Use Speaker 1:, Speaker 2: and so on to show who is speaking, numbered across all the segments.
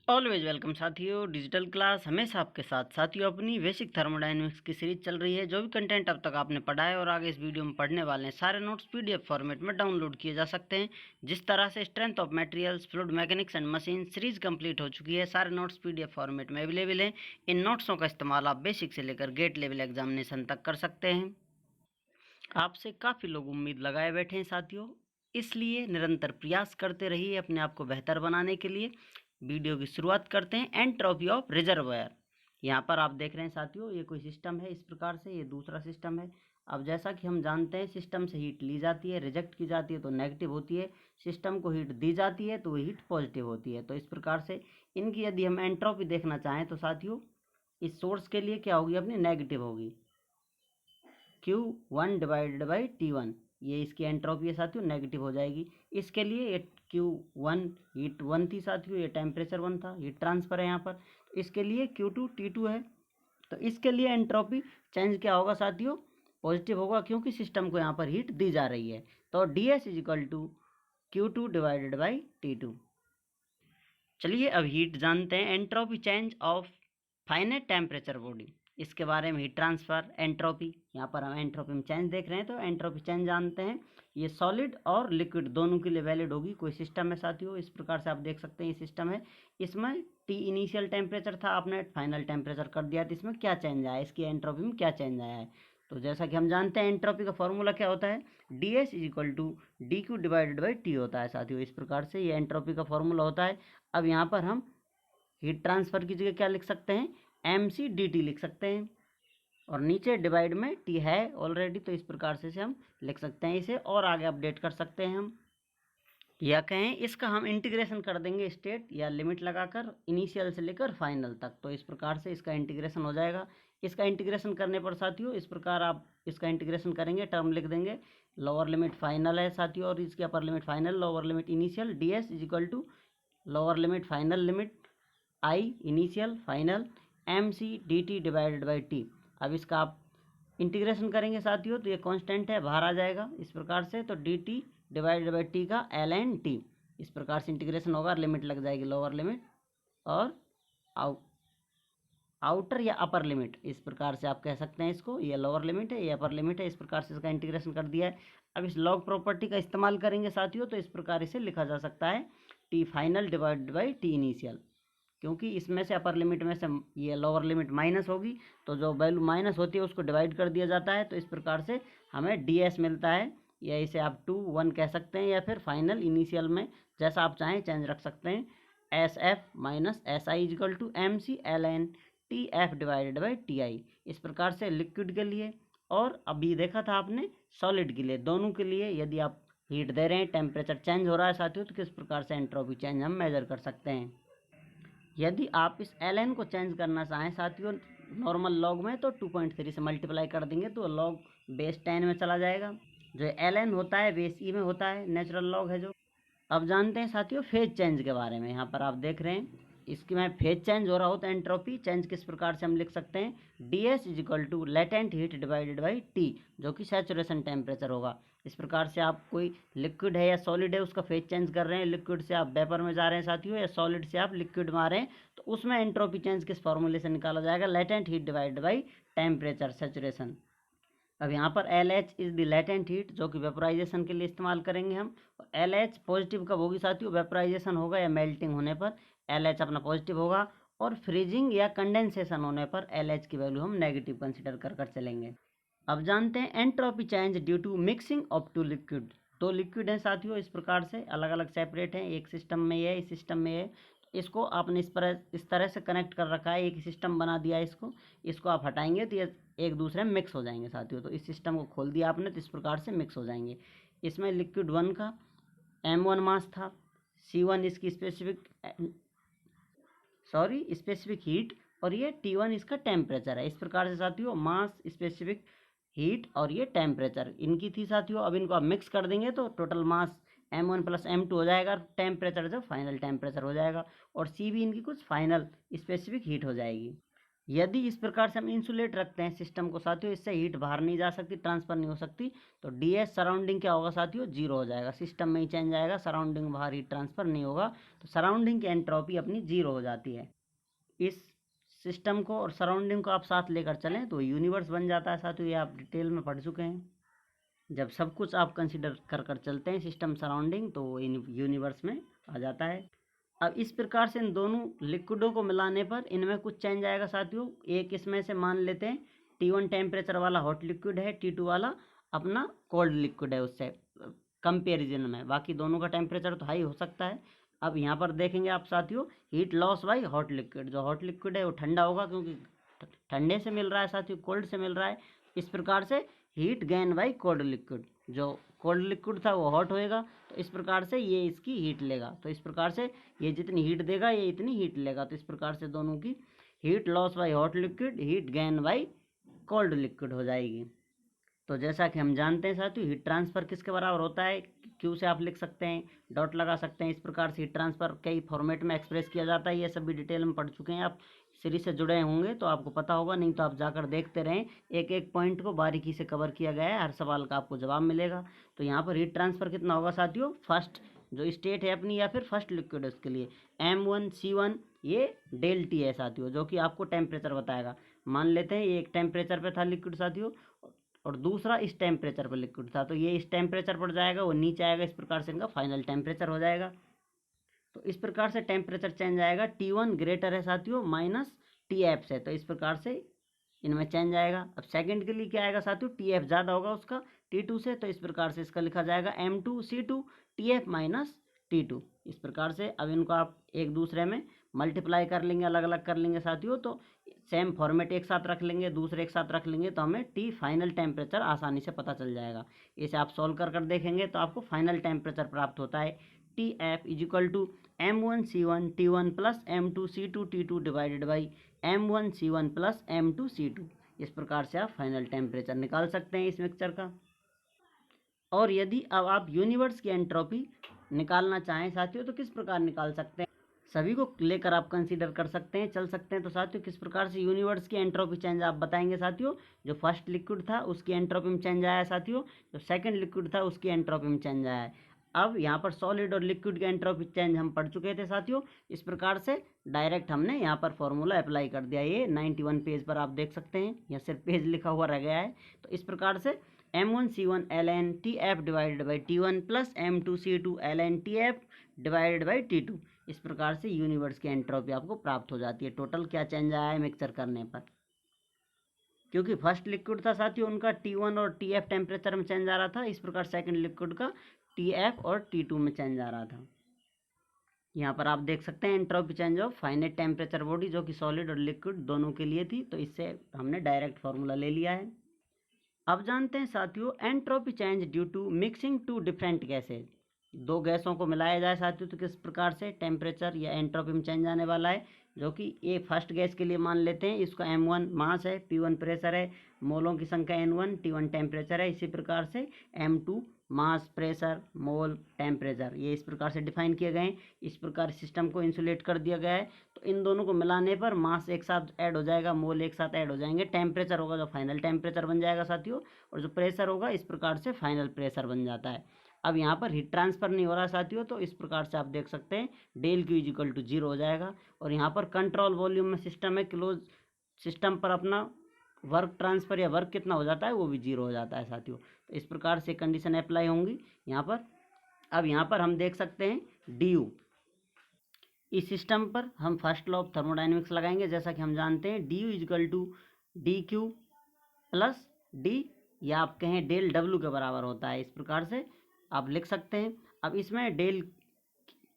Speaker 1: Always welcome साथियों। Digital class हमेशा आपके साथ। साथियों, अपनी बेसिक थर्मोडायनेमिक्स की सीरीज चल रही है। जो भी कंटेंट अब तक आपने पढ़ा है और आगे इस वीडियो में पढ़ने वाले हैं, सारे नोट्स पीडीएफ फॉर्मेट में डाउनलोड किए जा सकते हैं। जिस तरह से strength of materials, fluid mechanics and machine series complete हो चुकी है, सारे नोट्स पीडीएफ फॉर्मेट में अवेलेबल हैं। इन नोट्सों का इस्तेमाल आप बेसिक से लेकर गेट लेवल एग्जामिनेशन तक कर सकते हैं। आपसे काफ़ी लोग उम्मीद लगाए बैठे हैं साथियों, इसलिए निरंतर प्रयास करते रहिए अपने आप को बेहतर बनाने के लिए। वीडियो की शुरुआत करते हैं। Entropy of reservoir. यहाँ पर आप देख रहे हैं साथियों, ये कोई सिस्टम है इस प्रकार से, ये दूसरा सिस्टम है। अब जैसा कि हम जानते हैं, सिस्टम से हीट ली जाती है, रिजेक्ट की जाती है तो नेगेटिव होती है, सिस्टम को हीट दी जाती है तो वो हीट पॉजिटिव होती है। तो इस प्रकार से इनकी यदि हम एंट्रोपी देखना चाहें तो साथियों, इस सोर्स के लिए क्या होगी, अपनी नेगेटिव होगी, Q1 डिवाइडेड बाई T1। ये इसकी एंट्रोपी है साथियों, नेगेटिव हो जाएगी। इसके लिए ये Q1 हीट 1 थी साथियों, ये टेम्परेचर 1 था, हीट ट्रांसफर है यहाँ पर। तो इसके लिए Q2 T2 है। तो इसके लिए एंट्रोपी चेंज क्या होगा साथियों, पॉजिटिव होगा, क्योंकि सिस्टम को यहाँ पर हीट दी जा रही है। तो DS is equal to Q2 divided by T2। चलिए अब हीट जानते हैं। Entropy change of finite temperature body, इसके बारे में हीट ट्रांसफर एंट्रोपी। यहाँ पर हम एंट्रोपी में चेंज देख रहे हैं, तो एंट्रोपी चेंज जानते हैं। ये सॉलिड और लिक्विड दोनों के लिए वैलिड होगी। कोई सिस्टम है साथियों, इस प्रकार से आप देख सकते हैं, ये सिस्टम है। इसमें टी इनिशियल टेम्परेचर था, आपने फाइनल टेम्परेचर कर दिया, तो इसमें क्या चेंज आया, इसकी एंट्रोपी में क्या चेंज आया है। तो जैसा कि हम जानते हैं, एंट्रोपी का फॉर्मूला क्या होता है, DS is equal to DQ divided by T होता है साथियों। इस प्रकार से ये एंट्रोपी का फॉर्मूला होता है। अब यहाँ पर हम हीट ट्रांसफर की जगह क्या लिख सकते हैं, MC/DT लिख सकते हैं, और नीचे डिवाइड में T है ऑलरेडी, तो इस प्रकार से हम लिख सकते हैं इसे, और आगे अपडेट कर सकते हैं हम, या कहें इसका हम इंटीग्रेशन कर देंगे स्टेट या लिमिट लगाकर, इनिशियल से लेकर फाइनल तक। तो इस प्रकार से इसका इंटीग्रेशन हो जाएगा। इसका इंटीग्रेशन करने पर साथियों, इस प्रकार आप इसका इंटीग्रेशन करेंगे, टर्म लिख देंगे, लोअर लिमिट फाइनल है साथियों, और इसकी upper limit final, lower limit initial, DS is equal to lower limit final limit I initial final MC/DT divided by T। अब इसका आप इंटीग्रेशन करेंगे साथियों, तो ये कांस्टेंट है, बाहर आ जाएगा इस प्रकार से। तो DT डिवाइडेड बाई T का ln T, इस प्रकार से इंटीग्रेशन होगा, लिमिट लग जाएगी, लोअर लिमिट और आउटर या अपर लिमिट, इस प्रकार से आप कह सकते हैं इसको। ये लोअर लिमिट है, ये अपर लिमिट है, इस प्रकार से इसका इंटीग्रेशन कर दिया है। अब इस लॉग प्रॉपर्टी का इस्तेमाल करेंगे साथियों, तो इस प्रकार इसे लिखा जा सकता है T final divided by T initial, क्योंकि इसमें से अपर लिमिट में से ये लोअर लिमिट माइनस होगी, तो जो वैल्यू माइनस होती है उसको डिवाइड कर दिया जाता है। तो इस प्रकार से हमें DS मिलता है, या इसे आप 2 1 कह सकते हैं, या फिर फाइनल इनिशियल में जैसा आप चाहें चेंज रख सकते हैं। SF minus SI is equal to MC ln TF divided by TI, इस प्रकार से लिक्विड के लिए। और अभी देखा था आपने सॉलिड के लिए, दोनों के लिए यदि आप हीट दे रहे हैं, टेम्परेचर चेंज हो रहा है साथियों, तो किस प्रकार से एंट्रोपी चेंज हम मेजर कर सकते हैं। यदि आप इस ln को चेंज करना चाहें साथियों, नॉर्मल लॉग में, तो 2.3 से मल्टीप्लाई कर देंगे तो लॉग बेस 10 में चला जाएगा। जो ln होता है बेस E में होता है, नेचुरल लॉग है जो। अब जानते हैं साथियों फेज चेंज के बारे में। यहाँ पर आप देख रहे हैं, इसकी में फेज चेंज हो रहा हो तो एंट्रोपी चेंज किस प्रकार से हम लिख सकते हैं, DS is equal to latent heat divided by T, जो कि सैचुरेशन टेम्परेचर होगा। इस प्रकार से आप कोई लिक्विड है या सॉलिड है, उसका फेज चेंज कर रहे हैं, लिक्विड से आप वेपर में जा रहे हैं साथियों, या सॉलिड से आप लिक्विड में आ रहे हैं, तो उसमें एंट्रोपी चेंज किस फॉर्मूले से निकाला जाएगा, latent heat divided by temperature saturation. अब यहाँ पर LH is the latent heat, जो कि वेपराइजेशन के लिए इस्तेमाल करेंगे हम। LH पॉजिटिव कब होगी साथियों, वेपराइजेशन होगा या मेल्टिंग होने पर LH अपना पॉजिटिव होगा, और फ्रीजिंग या कंडेंसेशन होने पर LH की वैल्यू हम नेगेटिव कंसिडर कर चलेंगे। अब जानते हैं entropy change due to mixing of two liquid. दो लिक्विड हैं साथियों, इस प्रकार से अलग अलग सेपरेट हैं, एक सिस्टम में ये, इस सिस्टम में ये। इसको आपने इस तरह से कनेक्ट कर रखा है, एक सिस्टम बना दिया है इसको। इसको आप हटाएंगे तो ये एक दूसरे में मिक्स हो जाएंगे साथियों। तो इस सिस्टम को खोल दिया आपने, तो इस प्रकार से मिक्स हो जाएंगे। इसमें लिक्विड 1 का M1 मास था, C1 इसकी स्पेसिफिक हीट, और ये T1 इसका टेम्परेचर है। इस प्रकार से साथियों मास, स्पेसिफिक हीट और ये टेम्परेचर इनकी थी साथियों। अब इनको आप मिक्स कर देंगे तो total mass M1 plus M2 हो जाएगा, टेम्परेचर जो फाइनल टेम्परेचर हो जाएगा, और C भी इनकी कुछ फाइनल स्पेसिफिक हीट हो जाएगी। यदि इस प्रकार से हम इंसुलेट रखते हैं सिस्टम को साथियों, इससे हीट बाहर नहीं जा सकती, ट्रांसफर नहीं हो सकती, तो ds सराउंडिंग क्या होगा साथियों, जीरो हो जाएगा। सिस्टम में ही चेंज आएगा, सराउंडिंग बाहर हीट ट्रांसफर नहीं होगा, तो सराउंडिंग की एंट्रोपी अपनी जीरो हो जाती है। इस सिस्टम को और सराउंडिंग को आप साथ लेकर चलें तो यूनिवर्स बन जाता है साथियों, ये आप डिटेल में पढ़ चुके हैं। जब सब कुछ आप कंसिडर कर कर चलते हैं सिस्टम सराउंडिंग, तो वो यूनिवर्स में आ जाता है। अब इस प्रकार से इन दोनों लिक्विडों को मिलाने पर इनमें कुछ चेंज आएगा साथियों। एक इसमें से मान लेते हैं T1 टेम्परेचर वाला हॉट लिक्विड है, T2 वाला अपना कोल्ड लिक्विड है उससे कंपेरिजन में, बाकी दोनों का टेम्परेचर तो हाई हो सकता है। अब यहाँ पर देखेंगे आप साथियों, heat loss by hot liquid, जो हॉट लिक्विड है वो ठंडा होगा क्योंकि ठंडे से मिल रहा है साथियों, कोल्ड से मिल रहा है। इस प्रकार से heat gain by cold liquid, जो कोल्ड लिक्विड था वो हॉट होएगा, तो इस प्रकार से ये इसकी हीट लेगा, तो इस प्रकार से ये जितनी हीट देगा ये इतनी हीट लेगा, तो इस प्रकार से दोनों की heat loss by hot liquid, heat gain by cold liquid हो जाएगी। तो जैसा कि हम जानते हैं साथियों, हीट ट्रांसफर किसके बराबर होता है, क्यू से आप लिख सकते हैं, डॉट लगा सकते हैं। इस प्रकार से हीट ट्रांसफर कई फॉर्मेट में एक्सप्रेस किया जाता है, ये सभी डिटेल में पढ़ चुके हैं आप, सीरीज से जुड़े होंगे तो आपको पता होगा, नहीं तो आप जाकर देखते रहें, एक एक पॉइंट को बारीकी से कवर किया गया है, हर सवाल का आपको जवाब मिलेगा। तो यहाँ पर हीट ट्रांसफर कितना होगा साथियों, फर्स्ट जो स्टेट है अपनी या फिर फर्स्ट लिक्विड है उसके लिए M1C1, ये डेल टी है साथियों, जो कि आपको टेम्परेचर बताएगा। मान लेते हैं ये एक टेम्परेचर पे था लिक्विड साथियों, और दूसरा इस टेम्परेचर पर लिक्विड था, तो ये इस टेम्परेचर पर जाएगा, वो नीचे आएगा, इस प्रकार से इनका फाइनल टेम्परेचर हो जाएगा। तो इस प्रकार से टेम्परेचर चेंज आएगा, T1 ग्रेटर है साथियों माइनस TF से, तो इस प्रकार से इनमें चेंज आएगा। अब सेकंड के लिए क्या आएगा साथियों, TF ज़्यादा होगा उसका T2 से, तो इस प्रकार से इसका लिखा जाएगा M2C2 TF माइनस T2। इस प्रकार से अब इनको आप एक दूसरे में मल्टीप्लाई कर लेंगे, अलग अलग कर लेंगे साथियों, तो सेम फॉर्मेट एक साथ रख लेंगे, दूसरे एक साथ रख लेंगे, तो हमें T फाइनल टेम्परेचर आसानी से पता चल जाएगा। इसे आप सॉल्व कर कर देखेंगे तो आपको फाइनल टेम्परेचर प्राप्त होता है, TF is equal to M1C1 T1 plus M2C2 T2 divided by M1C1 plus M2C2। इस प्रकार से आप फाइनल टेम्परेचर निकाल सकते हैं इस मिक्सचर का। और यदि अब आप यूनिवर्स की एंट्रोपी निकालना चाहें साथियों, तो किस प्रकार निकाल सकते हैं, सभी को लेकर आप कंसीडर कर सकते हैं, चल सकते हैं। तो साथियों किस प्रकार से यूनिवर्स की एंट्रोपी चेंज आप बताएंगे साथियों, जो फर्स्ट लिक्विड था उसकी एंट्रोपी में चेंज आया है साथियों, जो सेकंड लिक्विड था उसकी एंट्रोपी में चेंज आया है। अब यहाँ पर सॉलिड और लिक्विड की एंट्रोपी चेंज हम पढ़ चुके थे साथियों, इस प्रकार से डायरेक्ट हमने यहाँ पर फॉर्मूला अप्लाई कर दिया। ये 91 पेज पर आप देख सकते हैं, यहाँ सिर्फ पेज लिखा हुआ रह गया है। तो इस प्रकार से M1C1 ln TF divided by T1 plus M2C2 ln TF divided by T2, इस प्रकार से यूनिवर्स की एंट्रोपी आपको प्राप्त हो जाती है। टोटल क्या चेंज आया है मिक्सचर करने पर, क्योंकि फर्स्ट लिक्विड था साथियों उनका T1 और TF टेम्परेचर में चेंज आ रहा था, इस प्रकार सेकंड लिक्विड का TF और T2 में चेंज आ रहा था। यहाँ पर आप देख सकते हैं entropy change of finite temperature body, जो कि सॉलिड और लिक्विड दोनों के लिए थी, तो इससे हमने डायरेक्ट फार्मूला ले लिया है। अब जानते हैं साथियों entropy change due to mixing two different gases, दो गैसों को मिलाया जाए साथियों तो किस प्रकार से टेम्परेचर या एंट्रोपी में चेंज आने वाला है। जो कि ये फर्स्ट गैस के लिए मान लेते हैं, इसका M1 मास है, P1 प्रेशर है, मोलों की संख्या N1, T1 टेम्परेचर है। इसी प्रकार से M2 मास, प्रेशर, मोल, टेम्परेचर, ये इस प्रकार से डिफाइन किए गए हैं। इस प्रकार सिस्टम को इंसुलेट कर दिया गया है, तो इन दोनों को मिलाने पर मास एक साथ ऐड हो जाएगा, मोल एक साथ ऐड हो जाएंगे, टेम्परेचर होगा जो फाइनल टेम्परेचर बन जाएगा साथियों, और जो प्रेशर होगा इस प्रकार से फाइनल प्रेशर बन जाता है। अब यहाँ पर हीट ट्रांसफर नहीं हो रहा साथियों, तो इस प्रकार से आप देख सकते हैं del Q is equal to zero हो जाएगा। और यहाँ पर कंट्रोल वॉल्यूम में सिस्टम है, क्लोज सिस्टम पर अपना वर्क ट्रांसफर या वर्क कितना हो जाता है वो भी जीरो हो जाता है साथियों। तो इस प्रकार से कंडीशन अप्लाई होंगी यहाँ पर। अब यहाँ पर हम देख सकते हैं डी यू, इस सिस्टम पर हम फर्स्ट लॉ ऑफ थर्मोडाइनमिक्स लगाएंगे। जैसा कि हम जानते हैं D U is equal to D Q plus D, या आप कहें डेल डब्ल्यू के बराबर होता है, इस प्रकार से आप लिख सकते हैं। अब इसमें डेल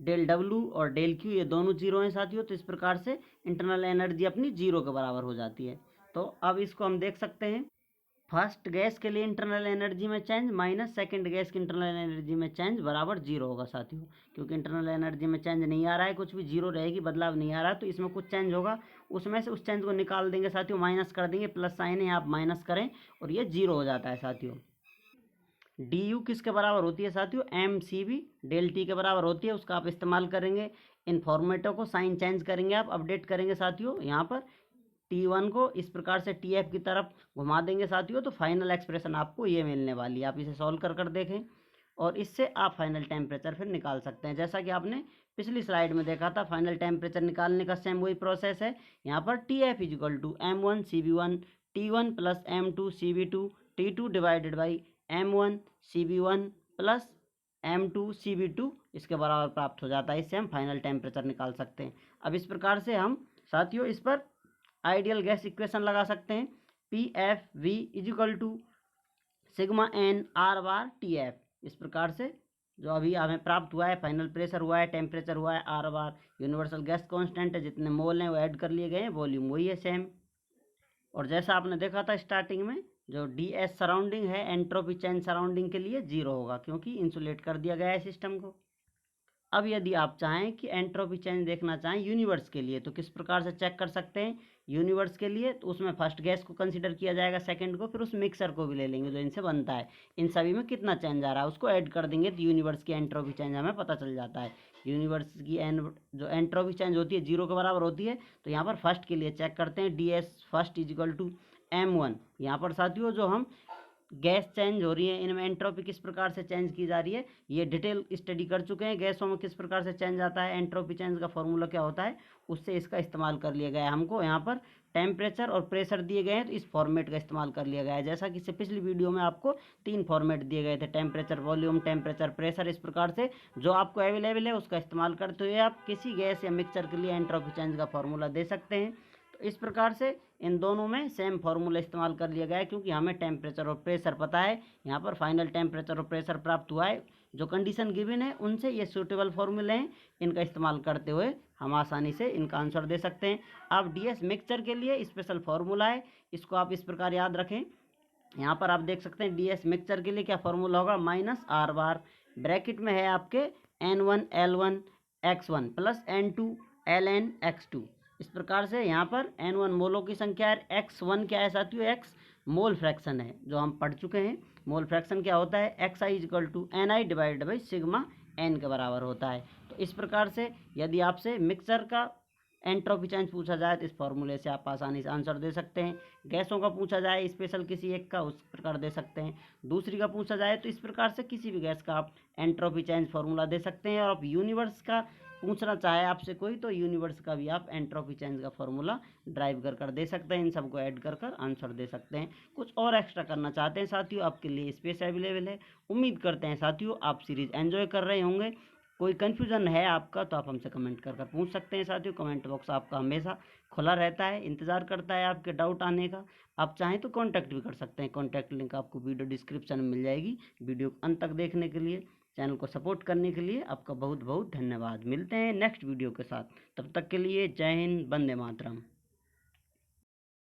Speaker 1: डेल डब्ल्यू और डेल क्यू ये दोनों जीरो हैं साथियों, तो इस प्रकार से इंटरनल एनर्जी अपनी जीरो के बराबर हो जाती है। तो अब इसको हम देख सकते हैं, फर्स्ट गैस के लिए इंटरनल एनर्जी में चेंज माइनस सेकंड गैस की इंटरनल एनर्जी में चेंज बराबर जीरो होगा साथियों। क्योंकि इंटरनल एनर्जी में चेंज नहीं आ रहा है, कुछ भी जीरो रहेगी, बदलाव नहीं आ रहा, तो इसमें कुछ चेंज होगा, उसमें से उस चेंज को निकाल देंगे साथियों, माइनस कर देंगे, प्लस साइन है आप माइनस करें और ये जीरो हो जाता है साथियों। डी यू किसके बराबर होती है साथियों, M C B del T के बराबर होती है, उसका आप इस्तेमाल करेंगे। इन फॉर्मेटों को साइन चेंज करेंगे, आप अपडेट करेंगे साथियों यहाँ पर। T1 को इस प्रकार से TF की तरफ घुमा देंगे साथियों, तो फाइनल एक्सप्रेशन आपको ये मिलने वाली है। आप इसे सॉल्व कर देखें और इससे आप फाइनल टेम्परेचर फिर निकाल सकते हैं। जैसा कि आपने पिछली स्लाइड में देखा था, फाइनल टेम्परेचर निकालने का सेम वही प्रोसेस है। यहाँ पर TF is equal to M1 CB1 T1 प्लस M2 CB2 T2 divided by M1 CB1 प्लस M2 CB2 इसके बराबर प्राप्त हो जाता है। इससे हम फाइनल टेम्परेचर निकाल सकते हैं। अब इस प्रकार से हम साथियों इस पर आइडियल गैस इक्वेशन लगा सकते हैं। PFV is equal to sigma N R bar TF। इस प्रकार से जो अभी हमें प्राप्त हुआ है, फाइनल प्रेशर हुआ है, टेम्परेचर हुआ है, R बार यूनिवर्सल गैस कांस्टेंट है, जितने मोल हैं वो ऐड कर लिए गए हैं, वॉल्यूम वही है सेम। और जैसा आपने देखा था स्टार्टिंग में, जो DS सराउंडिंग है एंट्रोपी चेंज सराउंडिंग के लिए 0 होगा, क्योंकि इंसुलेट कर दिया गया है सिस्टम को। अब यदि आप चाहें कि एंट्रोपी चेंज देखना चाहें यूनिवर्स के लिए, तो किस प्रकार से चेक कर सकते हैं यूनिवर्स के लिए? तो उसमें फर्स्ट गैस को कंसीडर किया जाएगा, सेकंड को, फिर उस मिक्सर को भी ले लेंगे जो इनसे बनता है। इन सभी में कितना चेंज आ रहा है उसको ऐड कर देंगे, तो यूनिवर्स की एंट्रोपी चेंज हमें पता चल जाता है। यूनिवर्स की जो एंट्रोपी चेंज होती है 0 के बराबर होती है। तो यहाँ पर फर्स्ट के लिए चेक करते हैं, DS first is equal to M1। यहाँ पर साथियों जो हम गैस चेंज हो रही है, इनमें एंट्रोपी किस प्रकार से चेंज की जा रही है, ये डिटेल स्टडी कर चुके हैं। गैसों में किस प्रकार से चेंज आता है, एंट्रोपी चेंज का फॉर्मूला क्या होता है, उससे इसका इस्तेमाल कर लिया गया है। हमको यहाँ पर टेम्परेचर और प्रेशर दिए गए हैं, तो इस फॉर्मेट का इस्तेमाल कर लिया गया है। जैसा कि इससे पिछली वीडियो में आपको 3 फॉर्मेट दिए गए थे, टेम्परेचर, वॉल्यूम, टेम्परेचर, प्रेशर। इस प्रकार से जो आपको अवेलेबल है उसका इस्तेमाल करते हुए आप किसी गैस या मिक्सचर के लिए एंट्रोपी चेंज का फॉर्मूला दे सकते हैं। तो इस प्रकार से इन दोनों में सेम फार्मूला इस्तेमाल कर लिया गया है, क्योंकि हमें टेम्परेचर और प्रेशर पता है। यहाँ पर फाइनल टेम्परेचर और प्रेशर प्राप्त हुआ है, जो कंडीशन गिवन है उनसे ये सूटेबल फार्मूले हैं। इनका इस्तेमाल करते हुए हम आसानी से इनका आंसर दे सकते हैं। अब DS मिक्सचर के लिए स्पेशल फार्मूला है, इसको आप इस प्रकार याद रखें। यहाँ पर आप देख सकते हैं DS मिक्सचर के लिए क्या फार्मूला होगा, -R बार, ब्रैकेट में है आपके N1 L1 X1 plus N2 Ln X2। इस प्रकार से यहाँ पर N1 मोलों की संख्या है, X1 क्या है साथियों, X मोल फ्रैक्शन है, जो हम पढ़ चुके हैं। मोल फ्रैक्शन क्या होता है, XI is equal to NI divided by sigma N के बराबर होता है। तो इस प्रकार से यदि आपसे मिक्सर का एंट्रोपी चेंज पूछा जाए तो इस फॉर्मूले से आप आसानी से आंसर दे सकते हैं। गैसों का पूछा जाए स्पेशल किसी एक का, उस प्रकार दे सकते हैं। दूसरी का पूछा जाए तो इस प्रकार से किसी भी गैस का आप एंट्रोपी चेंज फार्मूला दे सकते हैं। और आप यूनिवर्स का पूछना चाहे आपसे कोई, तो यूनिवर्स का भी आप एंट्रोपी चेंज का फार्मूला ड्राइव कर दे सकते हैं। इन सबको ऐड कर आंसर दे सकते हैं। कुछ और एक्स्ट्रा करना चाहते हैं साथियों, आपके लिए स्पेस अवेलेबल है। उम्मीद करते हैं साथियों आप सीरीज एंजॉय कर रहे होंगे। कोई कन्फ्यूज़न है आपका तो आप हमसे कमेंट कर पूछ सकते हैं साथियों। कमेंट बॉक्स आपका हमेशा खुला रहता है, इंतज़ार करता है आपके डाउट आने का। आप चाहें तो कांटेक्ट भी कर सकते हैं, कांटेक्ट लिंक आपको वीडियो डिस्क्रिप्शन में मिल जाएगी। वीडियो अंत तक देखने के लिए, चैनल को सपोर्ट करने के लिए आपका बहुत बहुत धन्यवाद। मिलते हैं नेक्स्ट वीडियो के साथ, तब तक के लिए जय हिंद, वंदे मातरम।